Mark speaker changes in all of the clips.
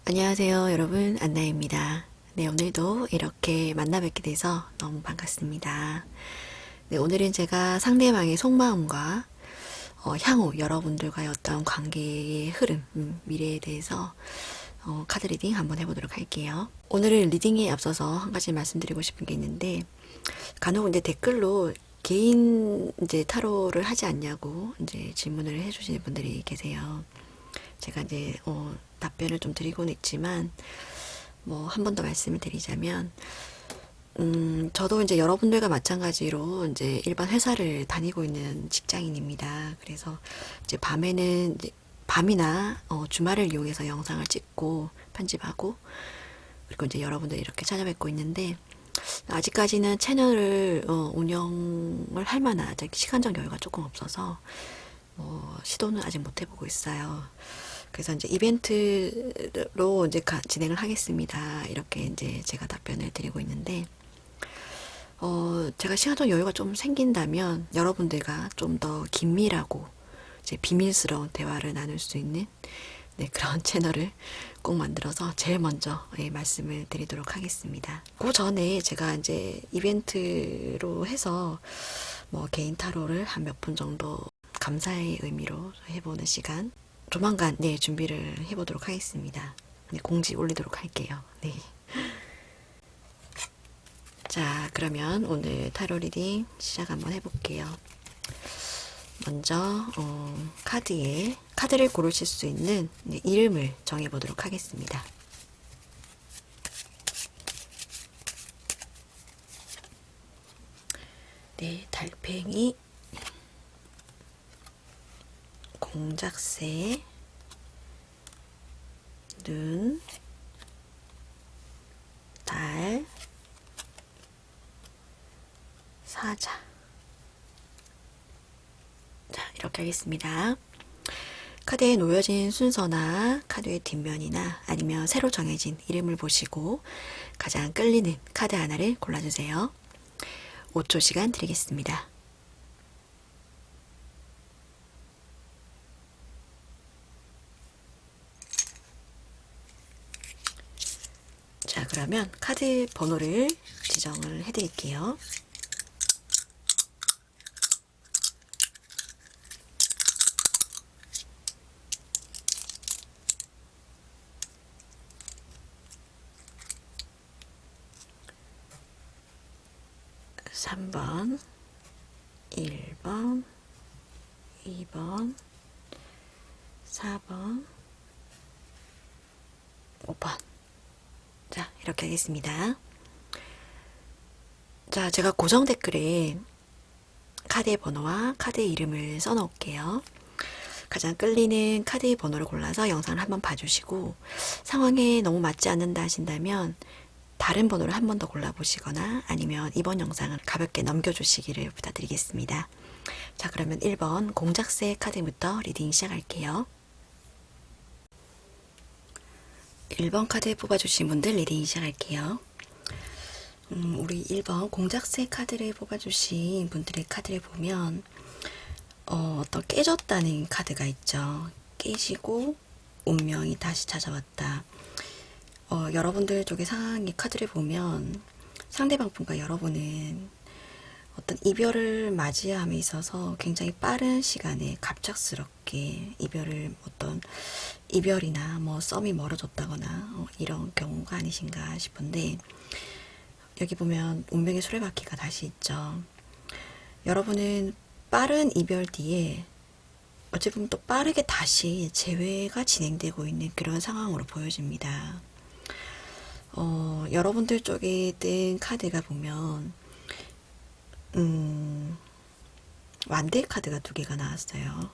Speaker 1: 안녕하세요, 여러분. 안나입니다. 네, 오늘도 이렇게 만나 뵙게 돼서 너무 반갑습니다. 네, 오늘은 제가 상대방의 속마음과 향후 여러분들과의 어떤 관계의 흐름, 미래에 대해서 카드 리딩 한번 해보도록 할게요. 오늘은 리딩에 앞서서 한 가지 말씀드리고 싶은 게 있는데, 간혹 이제 댓글로 개인 이제 타로를 하지 않냐고 이제 질문을 해주시는 분들이 계세요. 제가 이제 답변을 좀 드리곤 있지만 뭐 한 번 더 말씀을 드리자면 저도 이제 여러분들과 마찬가지로 이제 일반 회사를 다니고 있는 직장인입니다. 그래서 이제 밤에는 이제 밤이나 주말을 이용해서 영상을 찍고 편집하고 그리고 이제 여러분들 이렇게 찾아뵙고 있는데 아직까지는 채널을 운영을 할 만한 아직 시간적 여유가 조금 없어서 시도는 아직 못 해보고 있어요. 그래서 이제 이벤트로 이제 진행을 하겠습니다. 이렇게 이제 제가 답변을 드리고 있는데, 제가 시간적 여유가 좀 생긴다면 여러분들과 좀 더 긴밀하고 이제 비밀스러운 대화를 나눌 수 있는 네, 그런 채널을 꼭 만들어서 제일 먼저 말씀을 드리도록 하겠습니다. 그 전에 제가 이제 이벤트로 해서 뭐 개인 타로를 한 몇 분 정도 감사의 의미로 해보는 시간 조만간 네 준비를 해보도록 하겠습니다. 네, 공지 올리도록 할게요. 네. 자, 그러면 오늘 타로 리딩 시작 한번 해볼게요. 먼저 카드를 고르실 수 있는 이름을 정해보도록 하겠습니다. 네, 달팽이, 공작새, 눈, 달, 사자. 자, 이렇게 하겠습니다. 카드에 놓여진 순서나 카드의 뒷면이나 아니면 새로 정해진 이름을 보시고 가장 끌리는 카드 하나를 골라주세요. 5초 시간 드리겠습니다. 자, 그러면 카드 번호를 지정을 해드릴게요. 3번, 1번, 2번, 4번, 5번. 자, 이렇게 하겠습니다. 자, 제가 고정 댓글에 카드의 번호와 카드의 이름을 써놓을게요. 가장 끌리는 카드의 번호를 골라서 영상을 한번 봐주시고 상황에 너무 맞지 않는다 하신다면 다른 번호를 한 번 더 골라보시거나 아니면 이번 영상을 가볍게 넘겨주시기를 부탁드리겠습니다. 자, 그러면 1번 공작새 카드부터 리딩 시작할게요. 1번 카드 뽑아주신 분들 리딩 시작할게요. 우리 1번 공작새 카드를 뽑아주신 분들의 카드를 보면 어떤 깨졌다는 카드가 있죠. 깨지고 운명이 다시 찾아왔다. 여러분들 쪽의 상황의 카드를 보면 상대방 분과 여러분은 어떤 이별을 맞이함에 있어서 굉장히 빠른 시간에 갑작스럽게 어떤 이별이나 뭐 썸이 멀어졌다거나 이런 경우가 아니신가 싶은데 여기 보면 운명의 수레바퀴가 다시 있죠. 여러분은 빠른 이별 뒤에 어찌 보면 또 빠르게 다시 재회가 진행되고 있는 그런 상황으로 보여집니다. 여러분들 쪽에 뜬 카드가 보면 완대 카드가 2개가 나왔어요.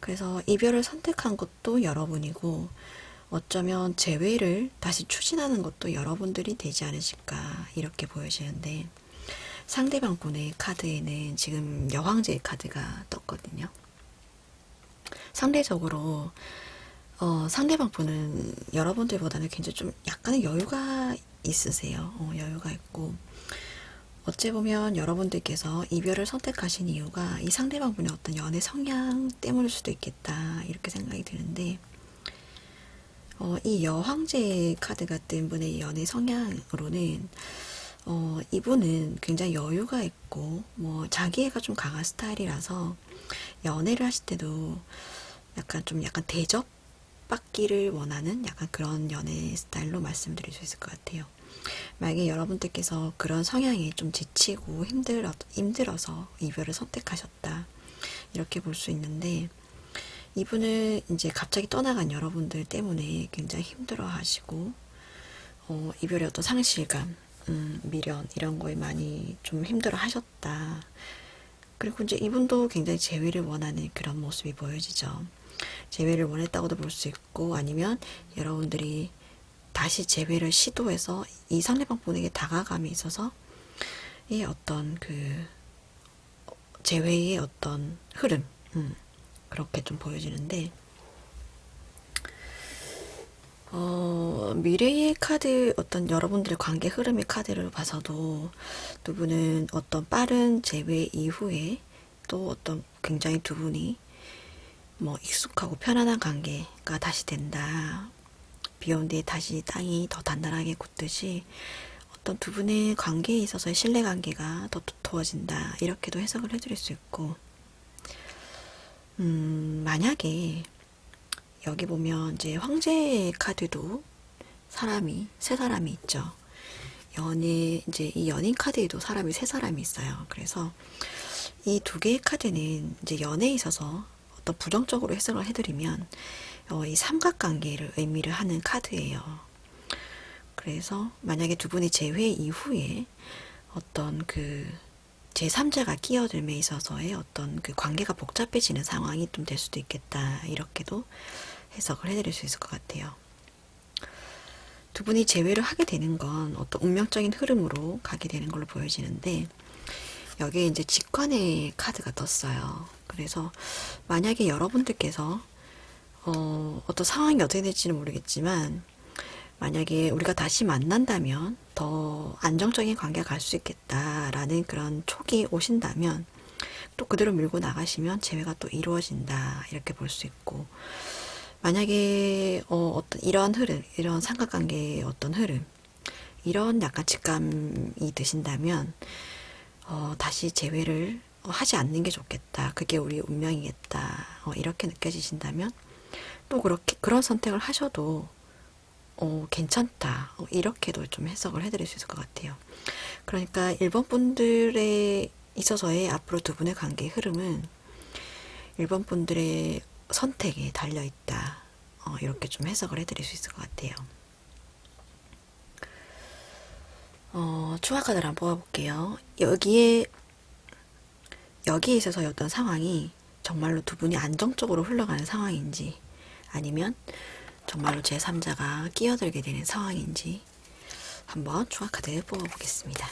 Speaker 1: 그래서 이별을 선택한 것도 여러분이고 어쩌면 재회를 다시 추진하는 것도 여러분들이 되지 않으실까 이렇게 보여지는데 상대방 분의 카드에는 지금 여왕제의 카드가 떴거든요. 상대적으로 상대방 분은 여러분들보다는 굉장히 좀 약간의 여유가 있으세요. 여유가 있고 어찌 보면 여러분들께서 이별을 선택하신 이유가 이 상대방 분의 어떤 연애 성향 때문일 수도 있겠다 이렇게 생각이 드는데 이 여황제 카드 같은 분의 연애 성향으로는 이분은 굉장히 여유가 있고 뭐 자기애가 좀 강한 스타일이라서 연애를 하실 때도 약간 대접받기를 원하는 약간 그런 연애 스타일로 말씀드릴 수 있을 것 같아요. 만약에 여러분들께서 그런 성향이 좀 지치고 힘들어서 이별을 선택하셨다, 이렇게 볼 수 있는데, 이분은 이제 갑자기 떠나간 여러분들 때문에 굉장히 힘들어 하시고, 이별의 어떤 상실감, 미련, 이런 거에 많이 좀 힘들어 하셨다. 그리고 이제 이분도 굉장히 재회를 원하는 그런 모습이 보여지죠. 재회를 원했다고도 볼 수 있고, 아니면 여러분들이 다시 재회를 시도해서 이 상대방 분에게 다가감에 있어서 이 어떤 그 재회의 어떤 흐름, 그렇게 좀 보여지는데, 미래의 카드, 어떤 여러분들의 관계 흐름의 카드를 봐서도 두 분은 어떤 빠른 재회 이후에 또 어떤 굉장히 두 분이 뭐 익숙하고 편안한 관계가 다시 된다. 비 온 뒤에 다시 땅이 더 단단하게 굳듯이 어떤 두 분의 관계에 있어서의 신뢰관계가 더 두터워진다. 이렇게도 해석을 해드릴 수 있고, 만약에 여기 보면 이제 황제 카드도 세 사람이 있죠. 이제 이 연인 카드에도 사람이 세 사람이 있어요. 그래서 이 두 개의 카드는 이제 연애에 있어서 어떤 부정적으로 해석을 해드리면 이 삼각관계를 의미를 하는 카드예요. 그래서 만약에 두 분이 재회 이후에 어떤 그 제3자가 끼어들매 있어서의 어떤 그 관계가 복잡해지는 상황이 좀 될 수도 있겠다. 이렇게도 해석을 해드릴 수 있을 것 같아요. 두 분이 재회를 하게 되는 건 어떤 운명적인 흐름으로 가게 되는 걸로 보여지는데, 여기에 이제 직관의 카드가 떴어요. 그래서 만약에 여러분들께서 어떤 상황이 어떻게 될지는 모르겠지만, 만약에 우리가 다시 만난다면 더 안정적인 관계가 갈 수 있겠다라는 그런 촉이 오신다면, 또 그대로 밀고 나가시면 재회가 또 이루어진다, 이렇게 볼 수 있고, 만약에 어떤 이런 흐름, 이런 삼각관계의 어떤 흐름, 이런 약간 직감이 드신다면 다시 재회를 하지 않는 게 좋겠다. 그게 우리 운명이겠다. 이렇게 느껴지신다면 또 그런 선택을 하셔도 괜찮다. 이렇게도 좀 해석을 해드릴 수 있을 것 같아요. 그러니까 1번 분들에 있어서의 앞으로 두 분의 관계의 흐름은 1번 분들의 선택에 달려있다. 이렇게 좀 해석을 해드릴 수 있을 것 같아요. 추가 카드를 한번 뽑아볼게요. 여기에 있어서의 어떤 상황이 정말로 두 분이 안정적으로 흘러가는 상황인지, 아니면 정말로 제3자가 끼어들게 되는 상황인지 한번 추가 카드를 뽑아보겠습니다.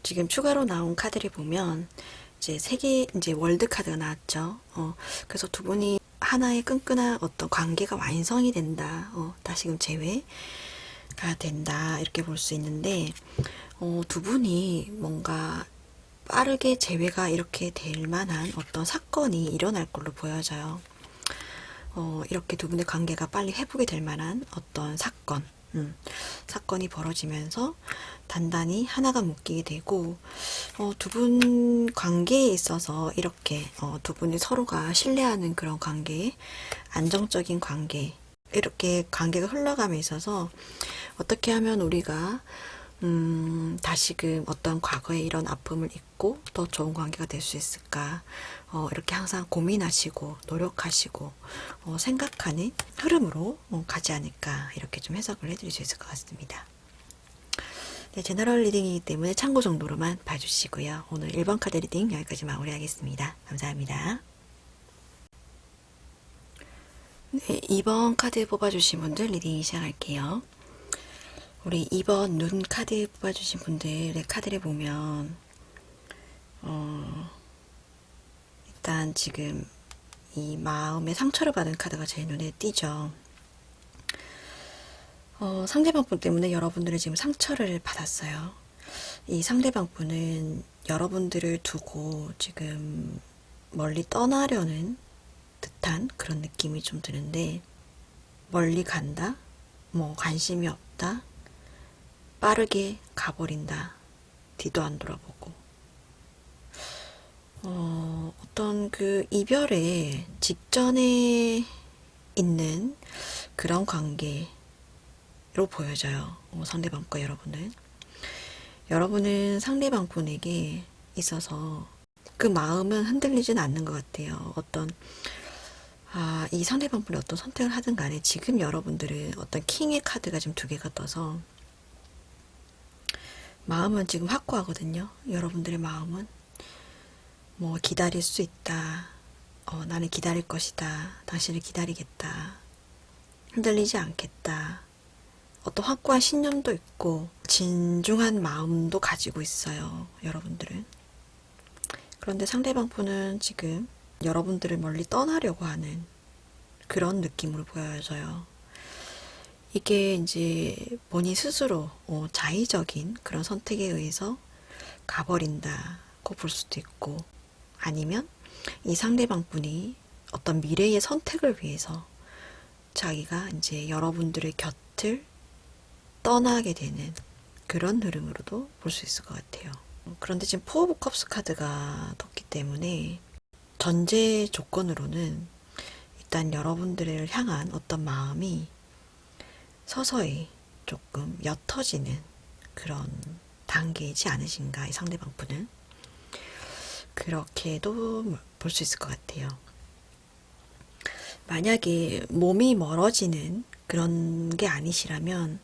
Speaker 1: 지금 추가로 나온 카드를 보면 이제 이제 월드 카드가 나왔죠. 그래서 두 분이 하나의 끈끈한 어떤 관계가 완성이 된다. 다시금 재회가 된다. 이렇게 볼 수 있는데, 두 분이 뭔가 빠르게 재회가 이렇게 될 만한 어떤 사건이 일어날 걸로 보여져요. 이렇게 두 분의 관계가 빨리 회복이 될 만한 어떤 사건이 벌어지면서 단단히 하나가 묶이게 되고, 두 분 관계에 있어서 이렇게 두 분이 서로가 신뢰하는 그런 관계, 안정적인 관계, 이렇게 관계가 흘러감에 있어서 어떻게 하면 우리가 다시금 어떤 과거의 이런 아픔을 잊고 더 좋은 관계가 될 수 있을까, 이렇게 항상 고민하시고 노력하시고 생각하는 흐름으로 가지 않을까, 이렇게 좀 해석을 해드릴 수 있을 것 같습니다. 네, 제너럴 리딩이기 때문에 참고 정도로만 봐주시고요. 오늘 1번 카드 리딩 여기까지 마무리하겠습니다. 감사합니다. 네, 2번 카드 뽑아주신 분들 리딩 시작할게요. 우리 2번 눈 카드 뽑아주신 분들의 카드를 보면 일단 지금 이 마음의 상처를 받은 카드가 제 눈에 띄죠. 상대방 분 때문에 여러분들은 지금 상처를 받았어요. 이 상대방 분은 여러분들을 두고 지금 멀리 떠나려는 듯한 그런 느낌이 좀 드는데, 멀리 간다? 뭐 관심이 없다? 빠르게 가버린다. 뒤도 안 돌아보고. 어떤 그 이별의 직전에 있는 그런 관계로 보여져요. 상대방과 여러분은. 여러분은 상대방 분에게 있어서 그 마음은 흔들리진 않는 것 같아요. 이 상대방 분이 어떤 선택을 하든 간에 지금 여러분들은 어떤 킹의 카드가 지금 2개가 떠서 마음은 지금 확고하거든요. 여러분들의 마음은 뭐 기다릴 수 있다. 나는 기다릴 것이다. 당신을 기다리겠다. 흔들리지 않겠다. 어떤 확고한 신념도 있고 진중한 마음도 가지고 있어요. 여러분들은. 그런데 상대방 분은 지금 여러분들을 멀리 떠나려고 하는 그런 느낌으로 보여져요. 이게 이제 본인 스스로 자의적인 그런 선택에 의해서 가버린다고 볼 수도 있고, 아니면 이 상대방 분이 어떤 미래의 선택을 위해서 자기가 이제 여러분들의 곁을 떠나게 되는 그런 흐름으로도 볼 수 있을 것 같아요. 그런데 지금 포 오브 컵스 카드가 떴기 때문에 전제 조건으로는 일단 여러분들을 향한 어떤 마음이 서서히 조금 옅어지는 그런 단계이지 않으신가, 이 상대방 분은. 그렇게도 볼 수 있을 것 같아요. 만약에 몸이 멀어지는 그런 게 아니시라면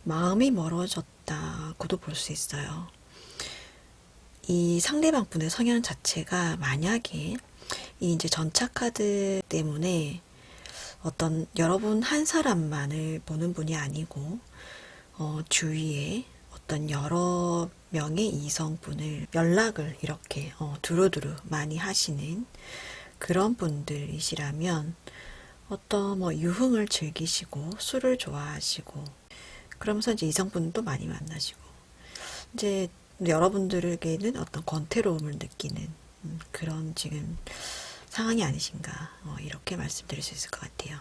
Speaker 1: 마음이 멀어졌다고도 볼 수 있어요. 이 상대방 분의 성향 자체가 만약에 이 이제 전차 카드 때문에 어떤 여러분 한 사람만을 보는 분이 아니고 주위에 어떤 여러 명의 이성분을 연락을 이렇게 두루두루 많이 하시는 그런 분들이시라면 어떤 뭐 유흥을 즐기시고 술을 좋아하시고 그러면서 이제 이성분도 많이 만나시고 이제 여러분들에게는 어떤 권태로움을 느끼는 그런 지금 상황이 아니신가, 이렇게 말씀드릴 수 있을 것 같아요.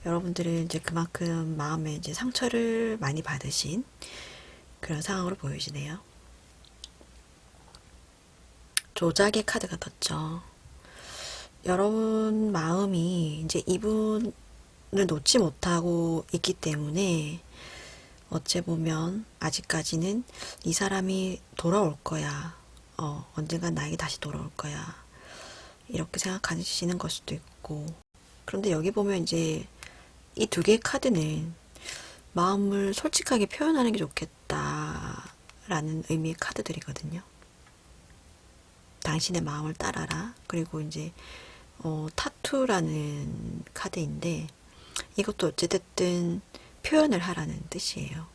Speaker 1: 여러분들은 이제 그만큼 마음에 이제 상처를 많이 받으신 그런 상황으로 보여지네요. 조작의 카드가 떴죠. 여러분 마음이 이제 이분을 놓지 못하고 있기 때문에 어째 보면 아직까지는 이 사람이 돌아올 거야. 언젠간 나에게 다시 돌아올 거야. 이렇게 생각하시는 걸 수도 있고. 그런데 여기 보면 이제 이 2개의 카드는 마음을 솔직하게 표현하는 게 좋겠다 라는 의미의 카드들이거든요. 당신의 마음을 따라라. 그리고 이제 타투라는 카드인데 이것도 어찌됐든 표현을 하라는 뜻이에요.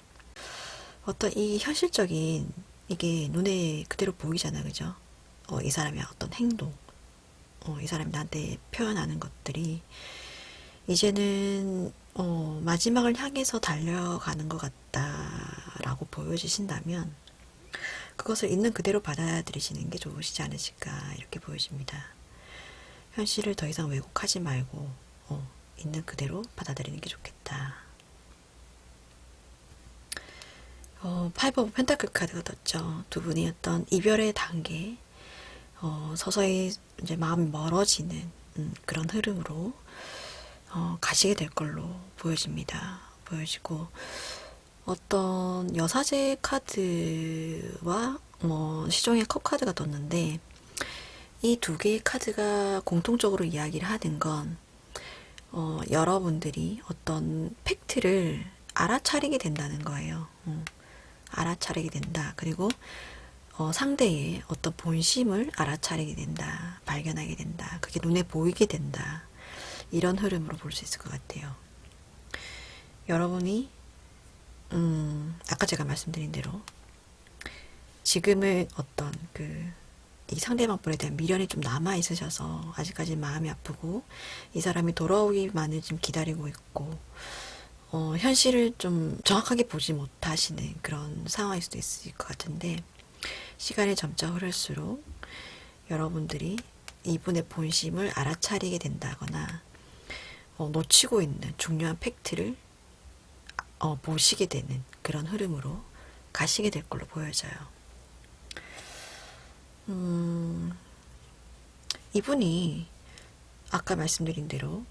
Speaker 1: 어떤 이 현실적인 이게 눈에 그대로 보이잖아, 그죠? 이 사람의 어떤 행동, 이 사람이 나한테 표현하는 것들이 이제는 마지막을 향해서 달려가는 것 같다라고 보여지신다면 그것을 있는 그대로 받아들이시는 게 좋으시지 않으실까, 이렇게 보여집니다. 현실을 더 이상 왜곡하지 말고 있는 그대로 받아들이는 게 좋겠다. 파이브 오브 펜타클 카드가 떴죠. 2분이 어떤 이별의 단계, 서서히 이제 마음이 멀어지는 그런 흐름으로 가시게 될 걸로 보여지고, 어떤 여사제 카드와 시종의 컵 카드가 떴는데 이 2개의 카드가 공통적으로 이야기를 하는 건 여러분들이 어떤 팩트를 알아차리게 된다는 거예요. 알아차리게 된다. 그리고 상대의 어떤 본심을 알아차리게 된다. 발견하게 된다. 그게 눈에 보이게 된다. 이런 흐름으로 볼 수 있을 것 같아요. 여러분이 아까 제가 말씀드린 대로 지금은 어떤 이 상대방 분에 대한 미련이 좀 남아 있으셔서 아직까지 마음이 아프고 이 사람이 돌아오기만을 좀 기다리고 있고 현실을 좀 정확하게 보지 못하시는 그런 상황일 수도 있을 것 같은데 시간이 점차 흐를수록 여러분들이 이분의 본심을 알아차리게 된다거나 놓치고 있는 중요한 팩트를 보시게 되는 그런 흐름으로 가시게 될 걸로 보여져요. 이분이 아까 말씀드린 대로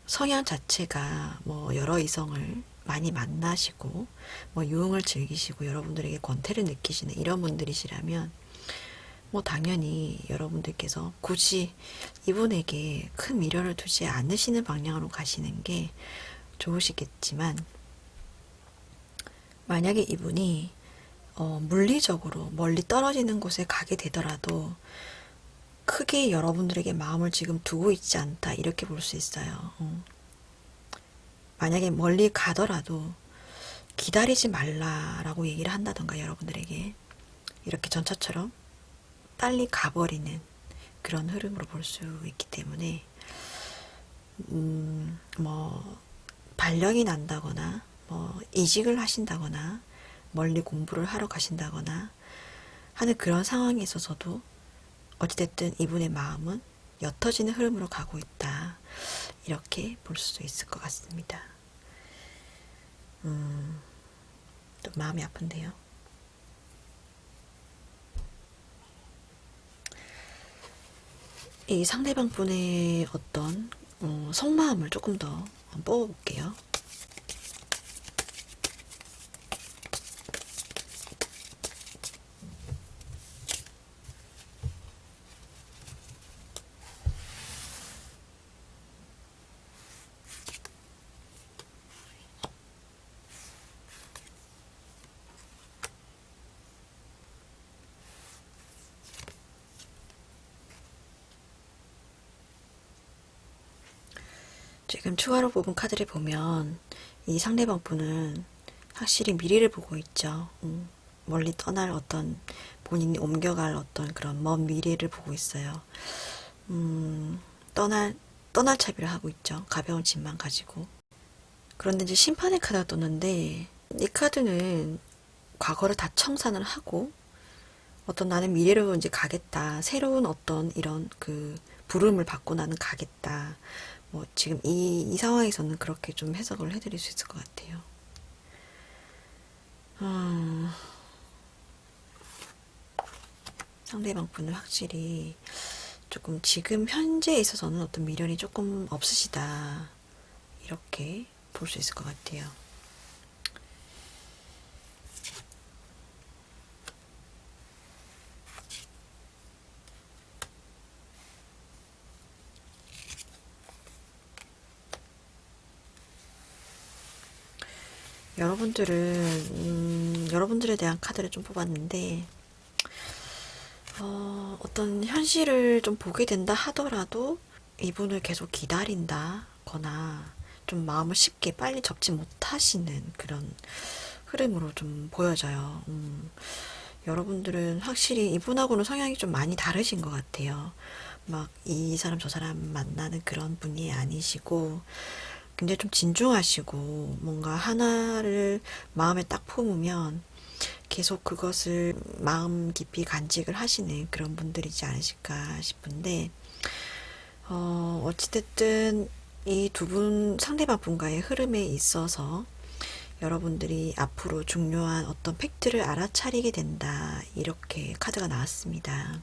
Speaker 1: 성향 자체가 뭐 여러 이성을 많이 만나시고 뭐 유흥을 즐기시고 여러분들에게 권태를 느끼시는 이런 분들이시라면 뭐 당연히 여러분들께서 굳이 이분에게 큰 미련을 두지 않으시는 방향으로 가시는 게 좋으시겠지만 만약에 이분이 물리적으로 멀리 떨어지는 곳에 가게 되더라도 크게 여러분들에게 마음을 지금 두고 있지 않다 이렇게 볼 수 있어요. 만약에 멀리 가더라도 기다리지 말라라고 얘기를 한다던가 여러분들에게 이렇게 전차처럼 빨리 가버리는 그런 흐름으로 볼 수 있기 때문에 뭐 발령이 난다거나 뭐 이직을 하신다거나 멀리 공부를 하러 가신다거나 하는 그런 상황에 있어서도 어찌됐든 이분의 마음은 옅어지는 흐름으로 가고 있다 이렇게 볼 수도 있을 것 같습니다. 또 마음이 아픈데요. 이 상대방 분의 어떤 속마음을 조금 더 뽑아볼게요. 지금 추가로 뽑은 카드를 보면 이 상대방 분은 확실히 미래를 보고 있죠. 멀리 떠날 어떤 본인이 옮겨갈 어떤 그런 먼 미래를 보고 있어요. 떠날 차비를 하고 있죠. 가벼운 짐만 가지고. 그런데 이제 심판의 카드가 떴는데 이 카드는 과거를 다 청산을 하고 어떤 나는 미래로 이제 가겠다. 새로운 어떤 이런 부름을 받고 나는 가겠다. 뭐 지금 이 상황에서는 그렇게 좀 해석을 해드릴 수 있을 것 같아요. 상대방 분은 확실히 조금 지금 현재에 있어서는 어떤 미련이 조금 없으시다. 이렇게 볼 수 있을 것 같아요. 여러분들에 대한 카드를 좀 뽑았는데 어떤 현실을 좀 보게 된다 하더라도 이분을 계속 기다린다거나 좀 마음을 쉽게 빨리 접지 못하시는 그런 흐름으로 좀 보여져요. 여러분들은 확실히 이분하고는 성향이 좀 많이 다르신 것 같아요. 막 이 사람 저 사람 만나는 그런 분이 아니시고 굉장히 좀 진중하시고 뭔가 하나를 마음에 딱 품으면 계속 그것을 마음 깊이 간직을 하시는 그런 분들이지 않으실까 싶은데 어찌됐든 이 두 분 상대방 분과의 흐름에 있어서 여러분들이 앞으로 중요한 어떤 팩트를 알아차리게 된다 이렇게 카드가 나왔습니다.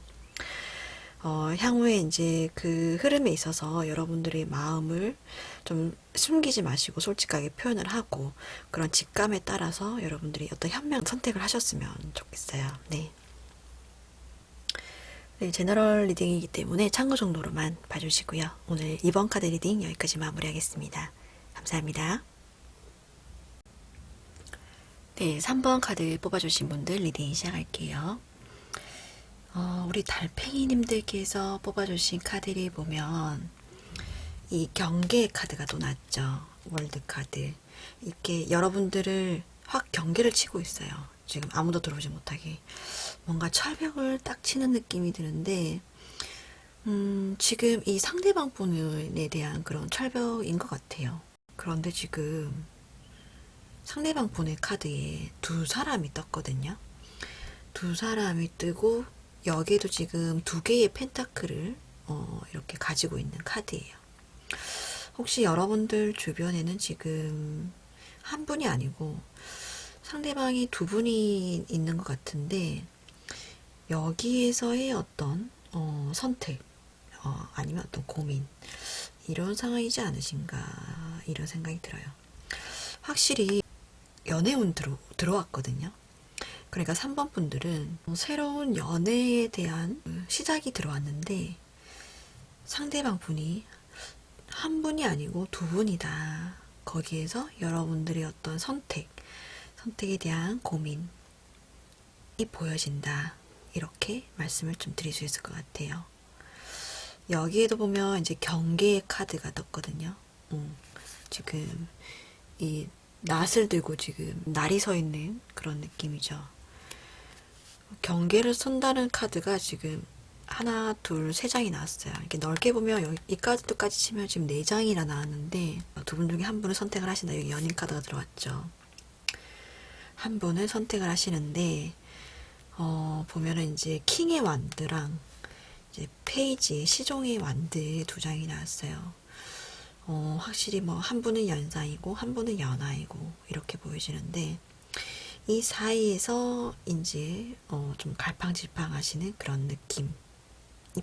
Speaker 1: 향후에 이제 그 흐름에 있어서 여러분들의 마음을 좀 숨기지 마시고 솔직하게 표현을 하고 그런 직감에 따라서 여러분들이 어떤 현명 선택을 하셨으면 좋겠어요. 네. 네, 제너럴 리딩이기 때문에 참고 정도로만 봐주시고요. 오늘 2번 카드 리딩 여기까지 마무리하겠습니다. 감사합니다. 네, 3번 카드 뽑아주신 분들 리딩 시작할게요. 우리 달팽이님들께서 뽑아주신 카드를 보면 이 경계 카드가 또 났죠. 월드 카드. 이렇게 여러분들을 확 경계를 치고 있어요. 지금 아무도 들어오지 못하게. 뭔가 철벽을 딱 치는 느낌이 드는데, 지금 이 상대방 분에 대한 그런 철벽인 것 같아요. 그런데 지금 상대방 분의 카드에 두 사람이 떴거든요. 두 사람이 뜨고, 여기에도 지금 두 개의 펜타클을 이렇게 가지고 있는 카드예요. 혹시 여러분들 주변에는 지금 한 분이 아니고 상대방이 두 분이 있는 것 같은데, 여기에서의 어떤 선택, 아니면 어떤 고민, 이런 상황이지 않으신가, 이런 생각이 들어요. 확실히 연애운 들어왔거든요. 그러니까 3번 분들은 새로운 연애에 대한 시작이 들어왔는데, 상대방 분이 한 분이 아니고 두 분이다. 거기에서 여러분들의 어떤 선택에 대한 고민이 보여진다. 이렇게 말씀을 좀 드릴 수 있을 것 같아요. 여기에도 보면 이제 경계의 카드가 떴거든요. 지금 이 낫을 들고 지금 날이 서 있는 그런 느낌이죠. 경계를 선다는 카드가 지금 하나, 둘, 세 장이 나왔어요. 이렇게 넓게 보면 여기 이 카드까지 치면 지금 네 장이나 나왔는데, 두 분 중에 한 분을 선택을 하신다. 여기 연인 카드가 들어왔죠. 한 분을 선택을 하시는데, 보면은 이제 킹의 완드랑 이제 페이지 시종의 완드 두 장이 나왔어요. 확실히 뭐 한 분은 연상이고 한 분은 연하이고 이렇게 보여지는데, 이 사이에서 이제 좀 갈팡질팡 하시는 그런 느낌이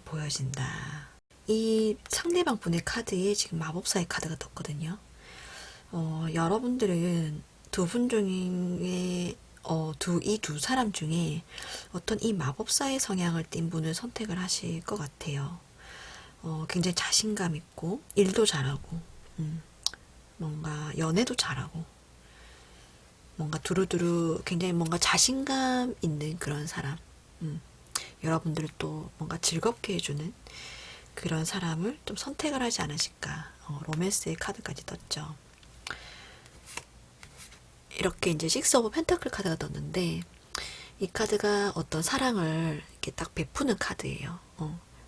Speaker 1: 보여진다. 이 상대방 분의 카드에 지금 마법사의 카드가 떴거든요. 여러분들은 두 분 중에 이 두 사람 중에 어떤 이 마법사의 성향을 띤 분을 선택을 하실 것 같아요. 굉장히 자신감 있고 일도 잘하고, 뭔가 연애도 잘하고, 뭔가 두루두루 굉장히 뭔가 자신감 있는 그런 사람, 여러분들을 또 뭔가 즐겁게 해주는 그런 사람을 좀 선택을 하지 않으실까. 로맨스의 카드까지 떴죠. 이렇게 이제 식스 오브 펜타클 카드가 떴는데, 이 카드가 어떤 사랑을 이렇게 딱 베푸는 카드예요.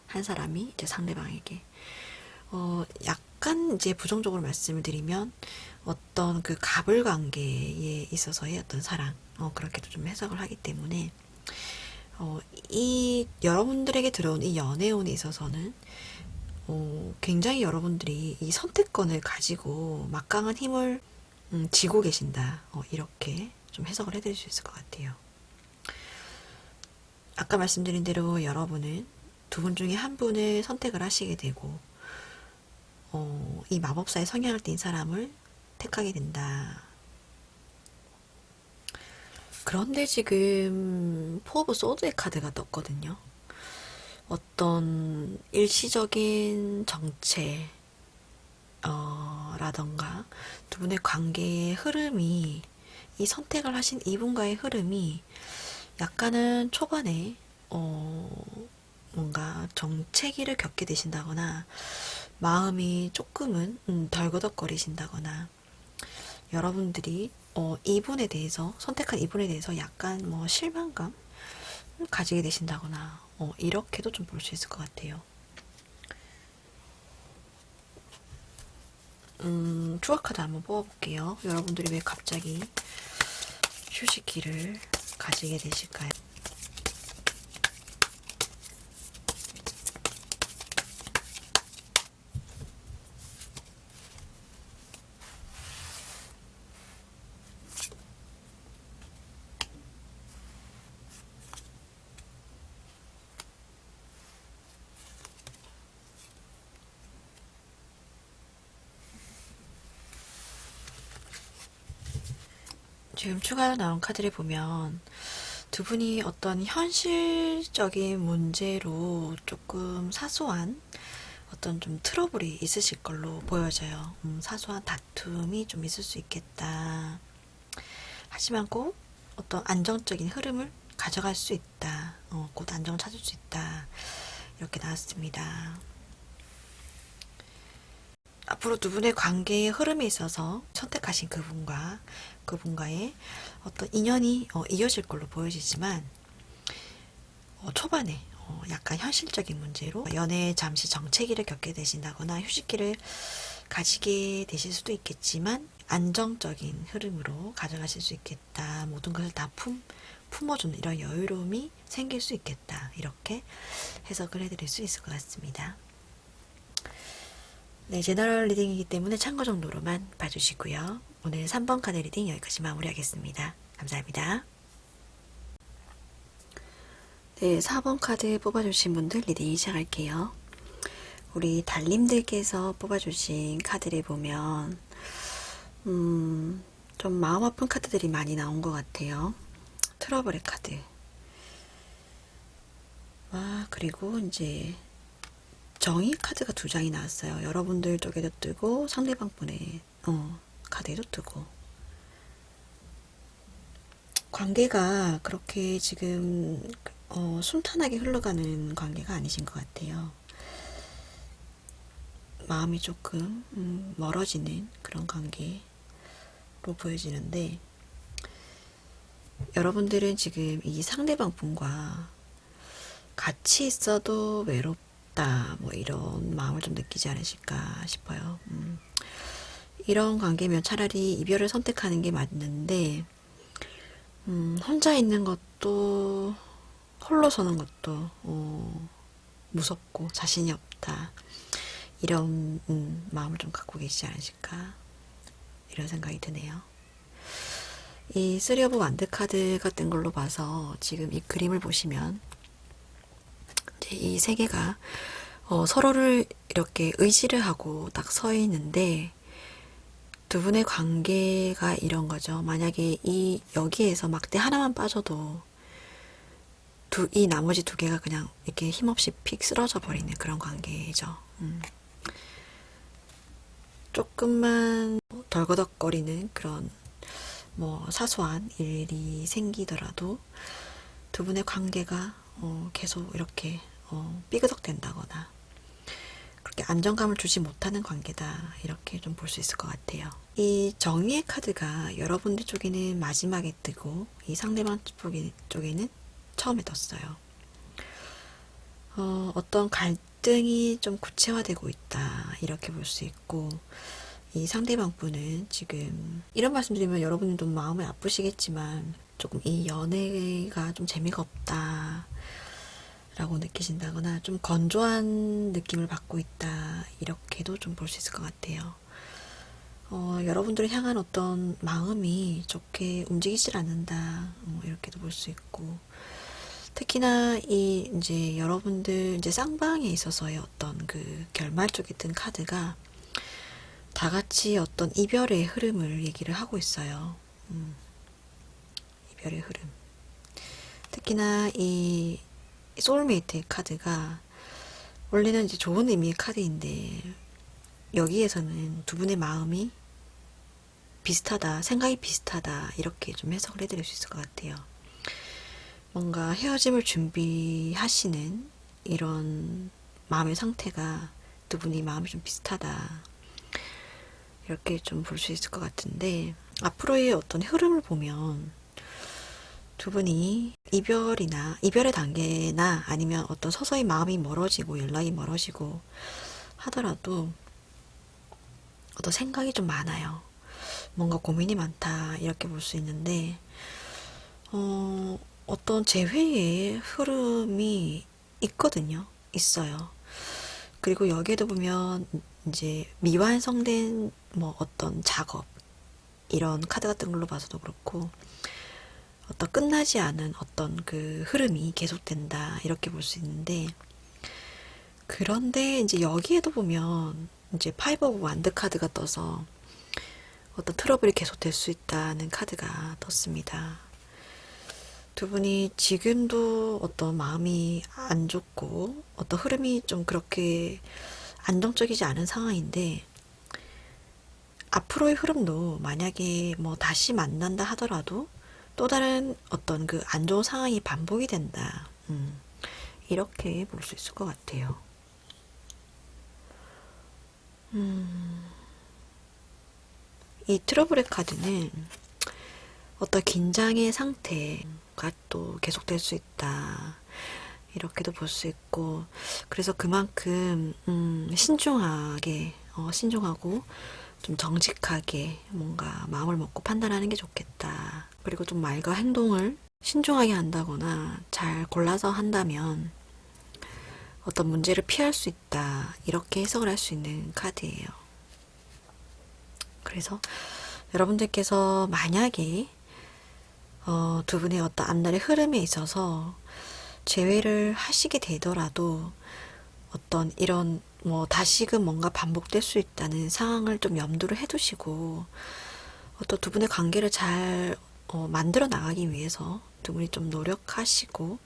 Speaker 1: 한 사람이 이제 상대방에게. 약간 이제 부정적으로 말씀을 드리면, 어떤 그 갑을 관계에 있어서의 어떤 사랑, 그렇게도 좀 해석을 하기 때문에, 이 여러분들에게 들어온 이 연애운에 있어서는 굉장히 여러분들이 이 선택권을 가지고 막강한 힘을 쥐고 계신다. 이렇게 좀 해석을 해드릴 수 있을 것 같아요. 아까 말씀드린 대로 여러분은 두 분 중에 한 분을 선택을 하시게 되고, 이 마법사의 성향을 띤 사람을 택하게 된다. 그런데 지금 포 오브 소드의 카드가 떴거든요. 어떤 일시적인 정체, 라던가 두 분의 관계의 흐름이, 이 선택을 하신 이분과의 흐름이 약간은 초반에 뭔가 정체기를 겪게 되신다거나, 마음이 조금은 덜거덕거리신다거나, 여러분들이 이분에 대해서, 선택한 이분에 대해서 약간 뭐 실망감 가지게 되신다거나, 이렇게도 좀 볼 수 있을 것 같아요. 추가 카드 한번 뽑아볼게요. 여러분들이 왜 갑자기 휴식기를 가지게 되실까요? 지금 추가로 나온 카드를 보면 두 분이 어떤 현실적인 문제로 조금 사소한 어떤 좀 트러블이 있으실 걸로 보여져요. 사소한 다툼이 좀 있을 수 있겠다. 하지만 꼭 어떤 안정적인 흐름을 가져갈 수 있다. 곧 안정을 찾을 수 있다. 이렇게 나왔습니다. 앞으로 두 분의 관계의 흐름에 있어서 선택하신 그분과의 어떤 인연이 이어질 걸로 보여지지만 초반에 약간 현실적인 문제로 연애 잠시 정체기를 겪게 되신다거나 휴식기를 가지게 되실 수도 있겠지만 안정적인 흐름으로 가져가실 수 있겠다. 모든 것을 다 품어주는 이런 여유로움이 생길 수 있겠다. 이렇게 해석을 해드릴 수 있을 것 같습니다. 네, 제너럴 리딩이기 때문에 참고 정도로만 봐주시고요. 오늘 3번 카드 리딩 여기까지 마무리하겠습니다. 감사합니다. 네, 4번 카드 뽑아주신 분들 리딩 시작할게요. 우리 달님들께서 뽑아주신 카드를 보면 좀 마음 아픈 카드들이 많이 나온 것 같아요. 트러블의 카드. 그리고 이제 정의 카드가 2장이 나왔어요. 여러분들 쪽에도 뜨고 상대방 분의 카드에도 뜨고. 관계가 그렇게 지금 순탄하게 흘러가는 관계가 아니신 것 같아요. 마음이 조금 멀어지는 그런 관계로 보여지는데, 여러분들은 지금 이 상대방 분과 같이 있어도 외롭다, 뭐 이런 마음을 좀 느끼지 않으실까 싶어요. 이런 관계면 차라리 이별을 선택하는 게 맞는데, 혼자 있는 것도, 홀로 서는 것도 무섭고 자신이 없다, 이런 마음을 좀 갖고 계시지 않으실까, 이런 생각이 드네요. 이 쓰리 오브 완드 카드 같은 걸로 봐서 지금 이 그림을 보시면 이제 이 세 개가 서로를 이렇게 의지를 하고 딱 서 있는데, 두 분의 관계가 이런 거죠. 만약에 여기에서 막대 하나만 빠져도 이 나머지 2개가 그냥 이렇게 힘없이 픽 쓰러져 버리는 그런 관계죠. 조금만 덜거덕거리는 그런 뭐 사소한 일이 생기더라도 두 분의 관계가 계속 이렇게 삐그덕된다거나 그렇게 안정감을 주지 못하는 관계다, 이렇게 좀 볼 수 있을 것 같아요. 이 정의의 카드가 여러분들 쪽에는 마지막에 뜨고 이 상대방 쪽에는 처음에 떴어요. 어떤 갈등이 좀 구체화되고 있다, 이렇게 볼 수 있고, 이 상대방 분은 지금 이런 말씀 드리면 여러분들도 마음이 아프시겠지만 조금 이 연애가 좀 재미가 없다 라고 느끼신다거나 좀 건조한 느낌을 받고 있다, 이렇게도 좀 볼 수 있을 것 같아요. 여러분들을 향한 어떤 마음이 좋게 움직이질 않는다, 이렇게도 볼 수 있고, 특히나 이제 여러분들 이제 쌍방에 있어서의 어떤 그 결말 쪽에 뜬 카드가 다 같이 어떤 이별의 흐름을 얘기를 하고 있어요. 이별의 흐름. 특히나 이 소울메이트의 카드가 원래는 이제 좋은 의미의 카드인데, 여기에서는 두 분의 마음이 비슷하다, 생각이 비슷하다, 이렇게 좀 해석을 해드릴 수 있을 것 같아요. 뭔가 헤어짐을 준비하시는 이런 마음의 상태가 두 분이 마음이 좀 비슷하다, 이렇게 좀 볼 수 있을 것 같은데, 앞으로의 어떤 흐름을 보면 두 분이 이별의 단계나 아니면 어떤 서서히 마음이 멀어지고 연락이 멀어지고 하더라도 어떤 생각이 좀 많아요. 뭔가 고민이 많다, 이렇게 볼 수 있는데, 어떤 재회의 흐름이 있어요. 그리고 여기에도 보면 이제 미완성된 뭐 어떤 작업, 이런 카드 같은 걸로 봐서도 그렇고, 어떤 끝나지 않은 어떤 그 흐름이 계속된다, 이렇게 볼 수 있는데, 그런데 이제 여기에도 보면 이제 파이브 오브 완드 카드가 떠서 어떤 트러블이 계속될 수 있다는 카드가 떴습니다. 두 분이 지금도 어떤 마음이 안 좋고 어떤 흐름이 좀 그렇게 안정적이지 않은 상황인데, 앞으로의 흐름도 만약에 뭐 다시 만난다 하더라도 또 다른 어떤 그 안 좋은 상황이 반복이 된다, 이렇게 볼 수 있을 것 같아요. 이 트러블의 카드는 어떤 긴장의 상태가 또 계속될 수 있다. 이렇게도 볼 수 있고, 그래서 그만큼 신중하고 좀 정직하게 뭔가 마음을 먹고 판단하는 게 좋겠다. 그리고 좀 말과 행동을 신중하게 한다거나 잘 골라서 한다면 어떤 문제를 피할 수 있다. 이렇게 해석을 할 수 있는 카드예요. 그래서 여러분들께서 만약에 두 분의 어떤 앞날의 흐름에 있어서 재회를 하시게 되더라도 어떤 이런 다시금 뭔가 반복될 수 있다는 상황을 좀 염두를 해두시고 어떤 두 분의 관계를 잘 만들어 나가기 위해서 두 분이 좀 노력하시고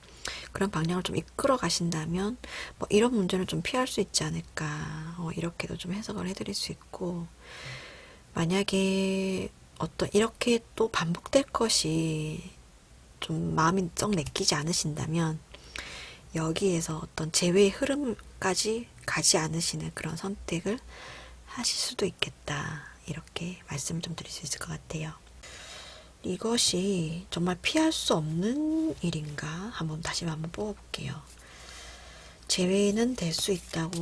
Speaker 1: 그런 방향을 좀 이끌어 가신다면 이런 문제는 좀 피할 수 있지 않을까, 이렇게도 좀 해석을 해드릴 수 있고, 만약에 어떤 이렇게 또 반복될 것이 좀 마음이 썩 내키지 않으신다면 여기에서 어떤 재회의 흐름까지 가지 않으시는 그런 선택을 하실 수도 있겠다. 이렇게 말씀을 좀 드릴 수 있을 것 같아요. 이것이 정말 피할 수 없는 일인가? 다시 한번 뽑아볼게요. 재회는 될 수 있다고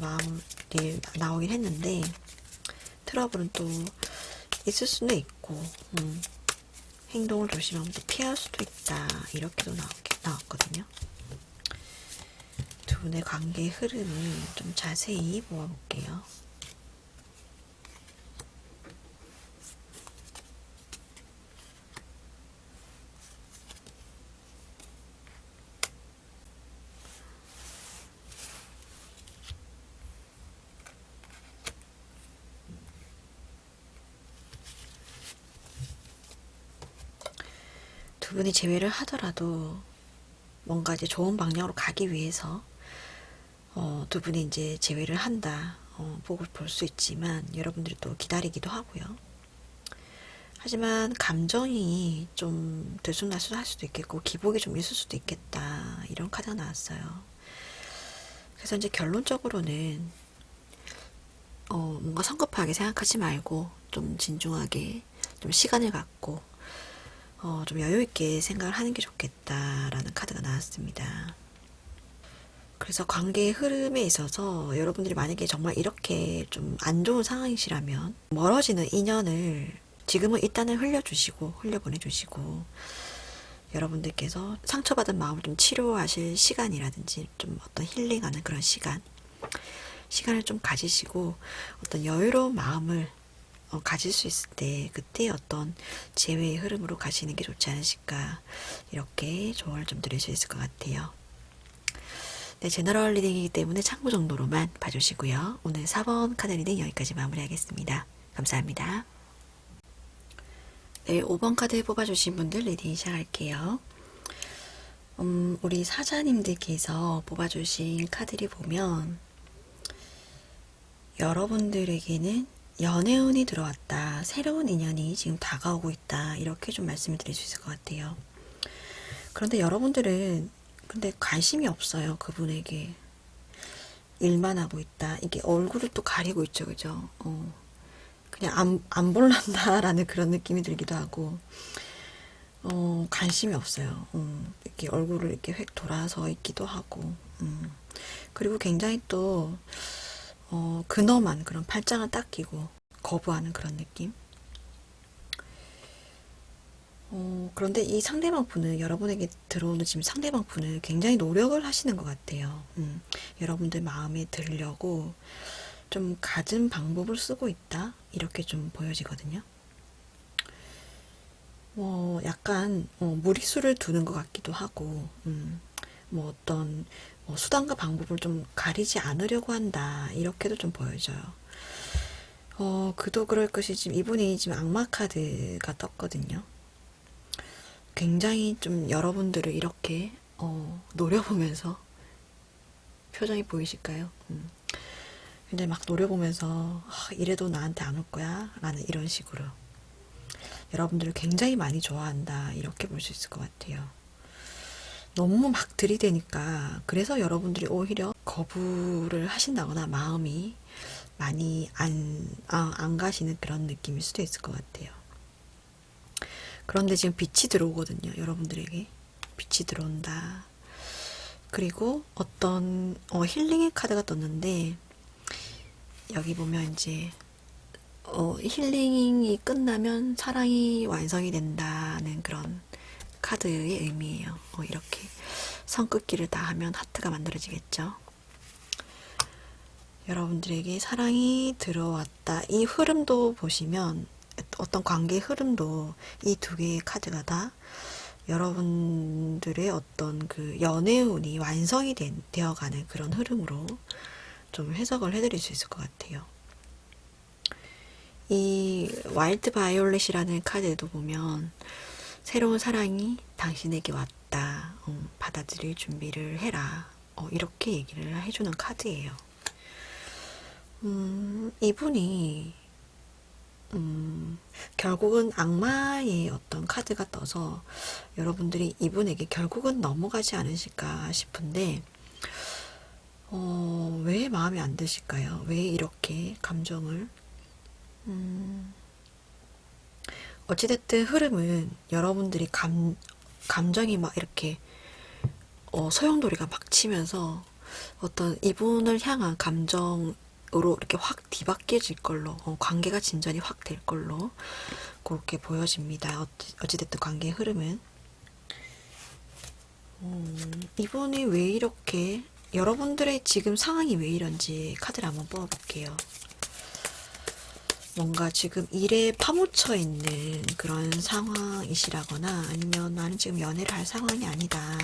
Speaker 1: 마음이 나오긴 했는데 트러블은 또 있을 수는 있고 행동을 조심하면 피할 수도 있다. 이렇게도 나왔거든요. 두 분의 관계의 흐름을 좀 자세히 모아볼게요. 두 분이 재회를 하더라도 뭔가 이제 좋은 방향으로 가기 위해서 두 분이 이제 재회를 한다. 보고 볼 수 있지만 여러분들이 또 기다리기도 하고요. 하지만 감정이 좀 들쑥날쑥할 수도 있겠고 기복이 좀 있을 수도 있겠다. 이런 카드가 나왔어요. 그래서 이제 결론적으로는 뭔가 성급하게 생각하지 말고 좀 진중하게 좀 시간을 갖고 좀 여유있게 생각을 하는 게 좋겠다라는 카드가 나왔습니다. 그래서 관계의 흐름에 있어서 여러분들이 만약에 정말 이렇게 좀 안 좋은 상황이시라면 멀어지는 인연을 지금은 일단은 흘려보내주시고 여러분들께서 상처받은 마음을 좀 치료하실 시간이라든지 좀 어떤 힐링하는 그런 시간을 좀 가지시고 어떤 여유로운 마음을 가질 수 있을 때 그때 어떤 재회의 흐름으로 가시는 게 좋지 않으실까, 이렇게 조언을 좀 드릴 수 있을 것 같아요. 네, 제너럴 리딩이기 때문에 참고 정도로만 봐주시고요. 오늘 4번 카드 리딩 여기까지 마무리하겠습니다. 감사합니다. 네, 5번 카드 뽑아주신 분들 리딩 시작할게요. 우리 사자님들께서 뽑아주신 카드를 보면 여러분들에게는 연애운이 들어왔다. 새로운 인연이 지금 다가오고 있다. 이렇게 좀 말씀을 드릴 수 있을 것 같아요. 그런데 여러분들은 근데 관심이 없어요. 그분에게. 일만 하고 있다. 이게 얼굴을 또 가리고 있죠. 그죠? 그냥 안 볼란다라는 그런 느낌이 들기도 하고, 관심이 없어요. 이렇게 얼굴을 이렇게 획 돌아서 있기도 하고, 그리고 굉장히 또, 근엄한 그런 팔짱을 딱 끼고 거부하는 그런 느낌. 그런데 이 상대방 분은 여러분에게 들어오는 지금 상대방 분은 굉장히 노력을 하시는 것 같아요. 여러분들 마음에 들려고 좀 갖은 방법을 쓰고 있다. 이렇게 좀 보여지거든요. 약간 무리수를 두는 것 같기도 하고, 어떤 수단과 방법을 좀 가리지 않으려고 한다. 이렇게도 좀 보여져요. 그도 그럴 것이 지금 이분이 지금 악마 카드가 떴거든요. 굉장히 좀 여러분들을 이렇게 노려보면서 표정이 보이실까요? 근데 막 노려보면서 이래도 나한테 안 올 거야? 라는 이런 식으로 여러분들을 굉장히 많이 좋아한다. 이렇게 볼 수 있을 것 같아요. 너무 막 들이대니까 그래서 여러분들이 오히려 거부를 하신다거나 마음이 많이 안 가시는 그런 느낌일 수도 있을 것 같아요. 그런데 지금 빛이 들어오거든요. 여러분들에게 빛이 들어온다. 그리고 어떤 힐링의 카드가 떴는데, 여기 보면 이제 힐링이 끝나면 사랑이 완성이 된다는 그런 카드의 의미예요. 이렇게 선긋기를 다 하면 하트가 만들어지겠죠. 여러분들에게 사랑이 들어왔다. 이 흐름도 보시면, 어떤 관계의 흐름도 이 두 개의 카드가 다 여러분들의 어떤 그 연애운이 완성이 되어가는 그런 흐름으로 좀 해석을 해드릴 수 있을 것 같아요. 이 와일드 바이올렛이라는 카드에도 보면 새로운 사랑이 당신에게 왔다. 받아들일 준비를 해라. 이렇게 얘기를 해주는 카드예요. 이분이 결국은 악마의 어떤 카드가 떠서 여러분들이 이분에게 결국은 넘어가지 않으실까 싶은데, 왜 마음에 안 드실까요? 왜 이렇게 감정을 어찌됐든 흐름은 여러분들이 감정이 막 이렇게 소용돌이가 막 치면서 어떤 이분을 향한 감정으로 이렇게 확 뒤바뀌어질 걸로, 관계가 진전이 확 될 걸로 그렇게 보여집니다. 어찌됐든 관계의 흐름은 이분이 왜 이렇게, 여러분들의 지금 상황이 왜 이런지 카드를 한번 뽑아볼게요. 뭔가 지금 일에 파묻혀 있는 그런 상황이시라거나, 아니면 나는 지금 연애를 할 상황이 아니다,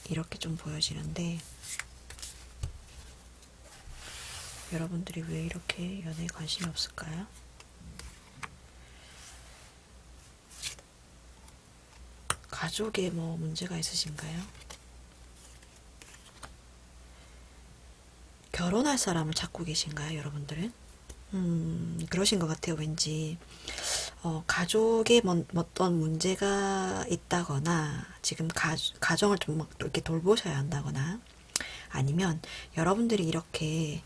Speaker 1: 이렇게 좀 보여지는데, 여러분들이 왜 이렇게 연애에 관심이 없을까요? 가족에 뭐 문제가 있으신가요? 결혼할 사람을 찾고 계신가요, 여러분들은? 그러신 것 같아요, 왠지. 가족에 어떤 문제가 있다거나, 지금 가정을 좀 막 이렇게 돌보셔야 한다거나, 아니면 여러분들이 이렇게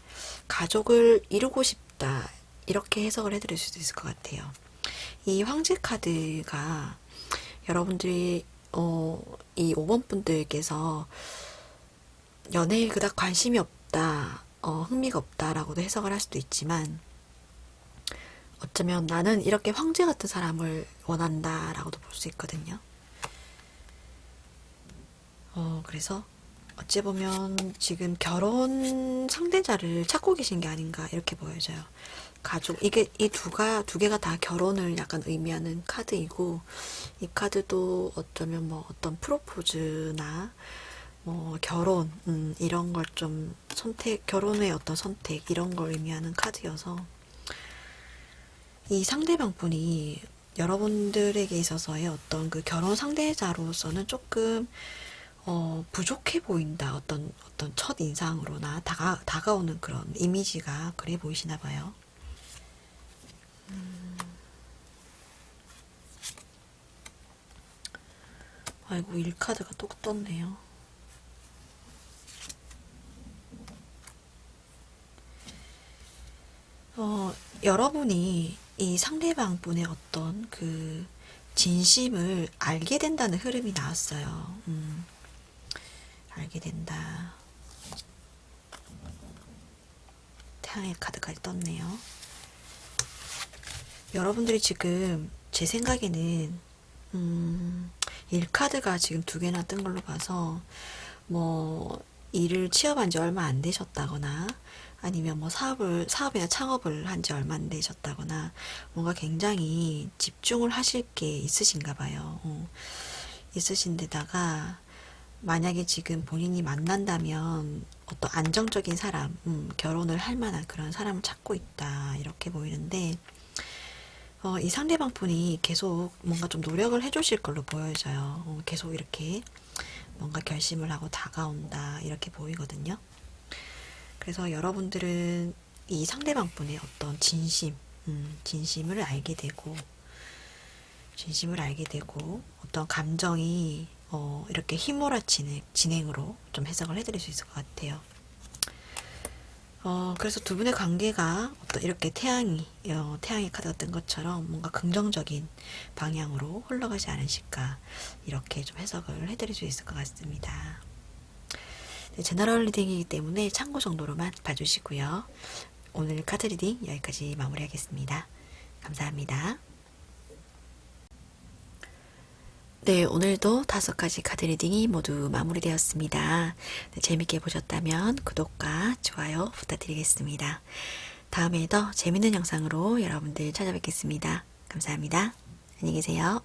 Speaker 1: 가족을 이루고 싶다, 이렇게 해석을 해드릴 수도 있을 것 같아요. 이 황제 카드가 여러분들이 이 5번 분들께서 연애에 그닥 관심이 없다, 흥미가 없다라고도 해석을 할 수도 있지만, 어쩌면 나는 이렇게 황제 같은 사람을 원한다라고도 볼 수 있거든요. 그래서 어찌 보면 지금 결혼 상대자를 찾고 계신 게 아닌가, 이렇게 보여져요. 가족, 이게 두 개가 다 결혼을 약간 의미하는 카드이고, 이 카드도 어쩌면 뭐 어떤 프로포즈나 뭐 결혼, 이런 걸 좀 결혼의 어떤 선택, 이런 걸 의미하는 카드여서, 이 상대방 분이 여러분들에게 있어서의 어떤 그 결혼 상대자로서는 조금 부족해 보인다. 어떤 첫 인상으로나 다가오는 그런 이미지가 그래 보이시나 봐요. 아이고, 1카드가 또 떴네요. 여러분이 이 상대방 분의 어떤 그 진심을 알게 된다는 흐름이 나왔어요. 알게 된다. 태양의 카드까지 떴네요. 여러분들이 지금 제 생각에는 1카드가 지금 2개나 뜬 걸로 봐서, 뭐 일을 취업한 지 얼마 안 되셨다거나, 아니면 뭐 사업이나 창업을 한 지 얼마 안 되셨다거나, 뭔가 굉장히 집중을 하실 게 있으신가 봐요. 있으신 데다가 만약에 지금 본인이 만난다면 어떤 안정적인 사람, 결혼을 할 만한 그런 사람을 찾고 있다, 이렇게 보이는데, 이 상대방 분이 계속 뭔가 좀 노력을 해주실 걸로 보여져요. 계속 이렇게 뭔가 결심을 하고 다가온다, 이렇게 보이거든요. 그래서 여러분들은 이 상대방 분의 어떤 진심을 알게 되고, 어떤 감정이 이렇게 휘몰아치는 진행으로 좀 해석을 해드릴 수 있을 것 같아요. 그래서 두 분의 관계가 어떤 이렇게 태양의 카드가 뜬 것처럼 뭔가 긍정적인 방향으로 흘러가지 않으실까, 이렇게 좀 해석을 해드릴 수 있을 것 같습니다. 네, 제너럴 리딩이기 때문에 참고 정도로만 봐주시고요. 오늘 카드 리딩 여기까지 마무리하겠습니다. 감사합니다. 네, 오늘도 5가지 카드 리딩이 모두 마무리되었습니다. 네, 재밌게 보셨다면 구독과 좋아요 부탁드리겠습니다. 다음에 더 재밌는 영상으로 여러분들 찾아뵙겠습니다. 감사합니다. 안녕히 계세요.